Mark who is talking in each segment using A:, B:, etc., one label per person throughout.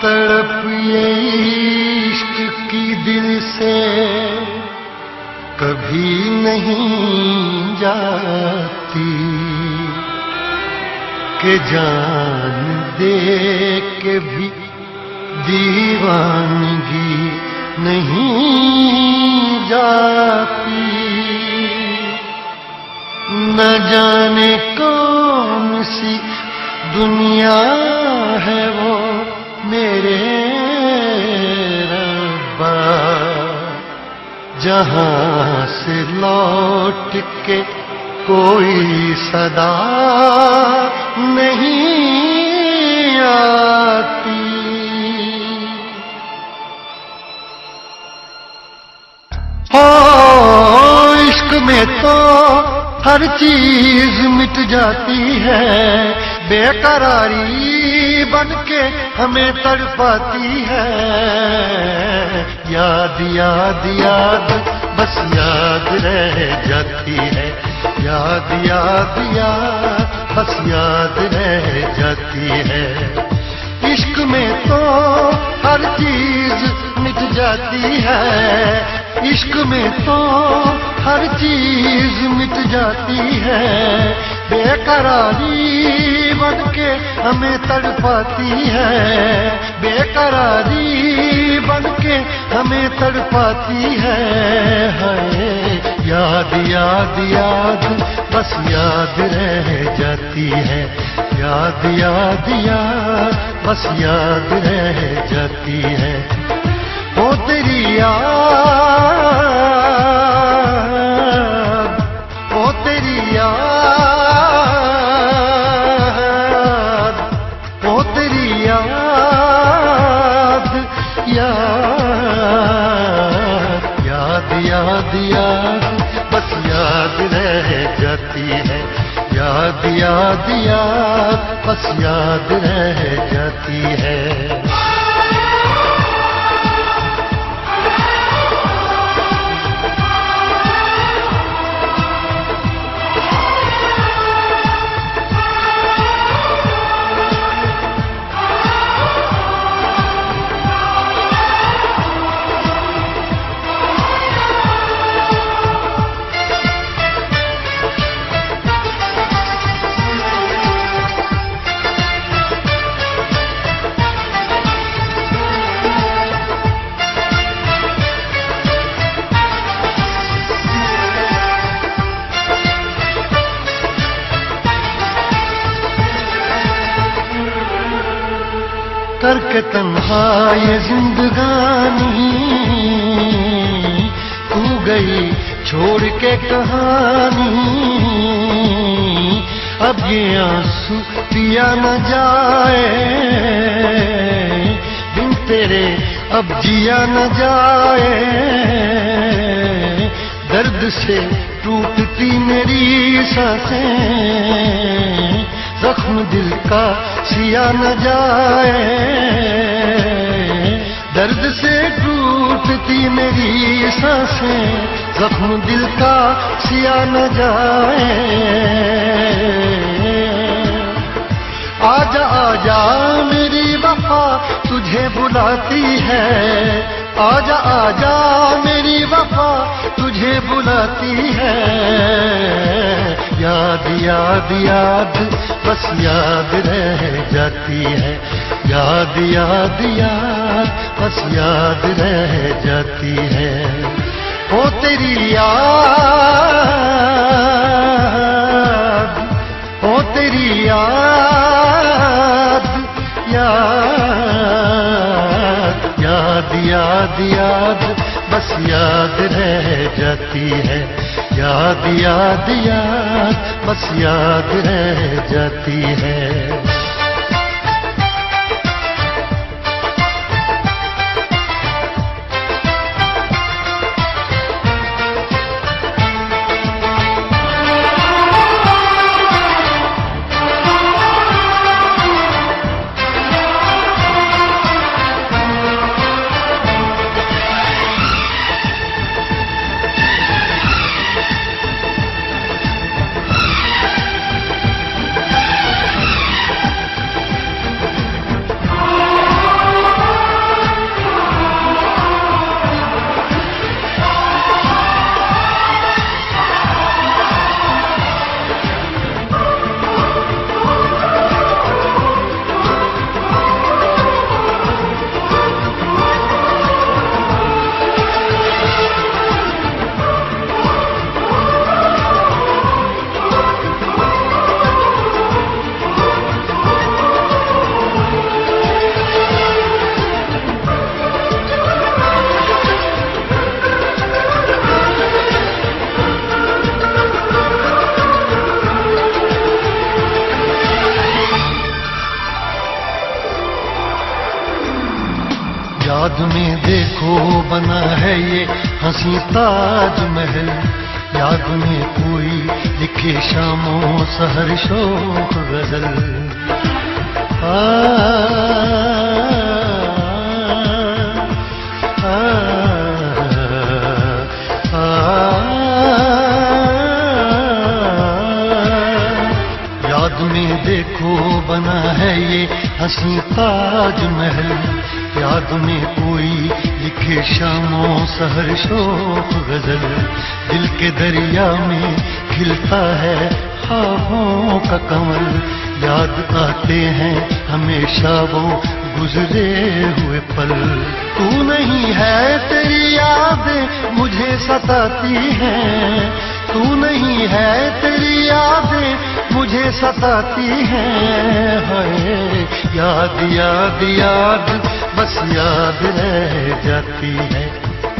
A: तड़प ये इश्क की दिल से कभी नहीं जाती कि जान दे के भी दीवानगी नहीं जाती। न जाने कौन सी दुनिया है वो मेरे रब्बा, जहां से लौट के कोई सदा नहीं आती। हो इश्क में तो हर चीज मिट जाती है, बेकरारी बनके हमें तड़पाती है। याद याद याद बस याद रह जाती है, याद याद याद बस याद रह जाती है। इश्क में तो हर चीज मिट जाती है, इश्क में तो हर चीज मिट जाती है, बेकरारी बनके हमें तड़पाती है, बेकरारी बनके हमें तड़पाती है। याद याद याद बस याद रह जाती है, याद याद याद बस याद रह जाती है। ओ तेरी याद, ओ तेरी याद, ओ तेरी याद, याद याद याद याद बस याद रह जाती है, याद याद याद बस याद रह जाती है। करके तन्हा ये जिंदगानी तू गई छोड़ के कहानी, अब ये आंसू पिया न जाए बिन तेरे अब जिया न जाए। दर्द से टूटती मेरी सांसें, जख्म दिल का सिया न जाए। दर्द से टूटती मेरी सांसें, जख्म दिल का सिया न जाए। आजा आजा मेरी वफा तुझे बुलाती है, आजा आजा मेरी वफा तुझे बुलाती है। याद याद याद बस याद रह जाती है, याद याद याद बस याद रह जाती है। ओ तेरी याद, ओ तेरी याद, याद याद याद याद बस याद रह जाती है, याद याद याद बस याद रह जाती है। याद में देखो बना है ये हंसी ताजमहल, याद में कोई लिखे शामों सहर शोक गजल। याद में देखो बना है ये हंसी ताजमहल, याद में कोई लिखे शामों सहर शोक गजल। दिल के दरिया में खिलता है ख्वाबों का कमल, याद आते हैं हमेशा वो गुजरे हुए पल। तू नहीं है तेरी यादें मुझे सताती हैं, तू नहीं है तेरी यादें मुझे सताती हैं। हाय याद याद याद बस याद रह जाती है,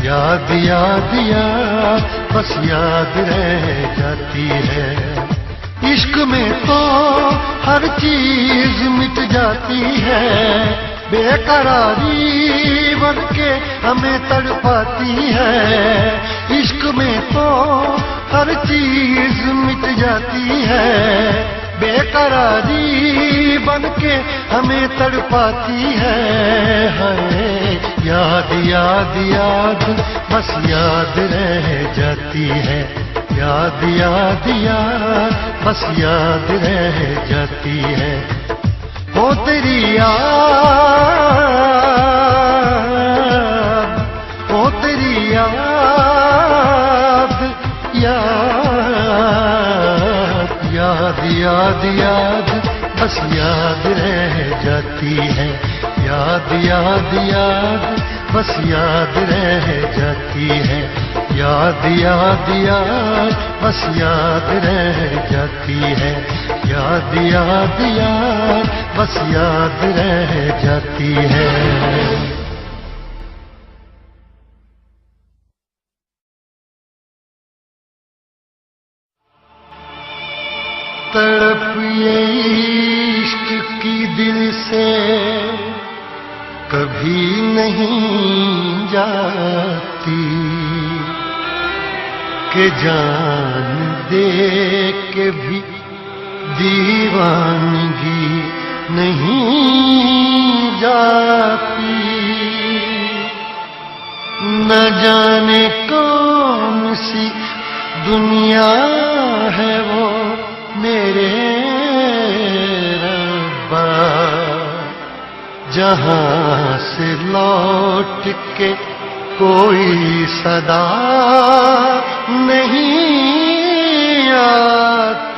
A: याद याद याद बस याद रह जाती है। इश्क में तो हर चीज मिट जाती है, बेकरारी बन के हमें तड़पाती है। इश्क में तो हर चीज मिट जाती है, बेकरारी बन के हमें तड़पाती है। हाय याद याद याद बस याद रह जाती है, याद याद याद बस याद रह जाती है। हो तेरी याद, हो तेरी याद, याद याद याद बस याद रह जाती है, याद याद याद बस याद रह जाती है। याद याद याद बस याद रह जाती है, याद याद याद बस याद रह जाती है। तड़प ये इश्क की दिल से कभी नहीं जाती, के जान दे के भी दीवानगी नहीं जाती। न जाने कौन सी दुनिया है वो मेरे रब्बा, जहां से लौट के कोई सदा नहीं आती।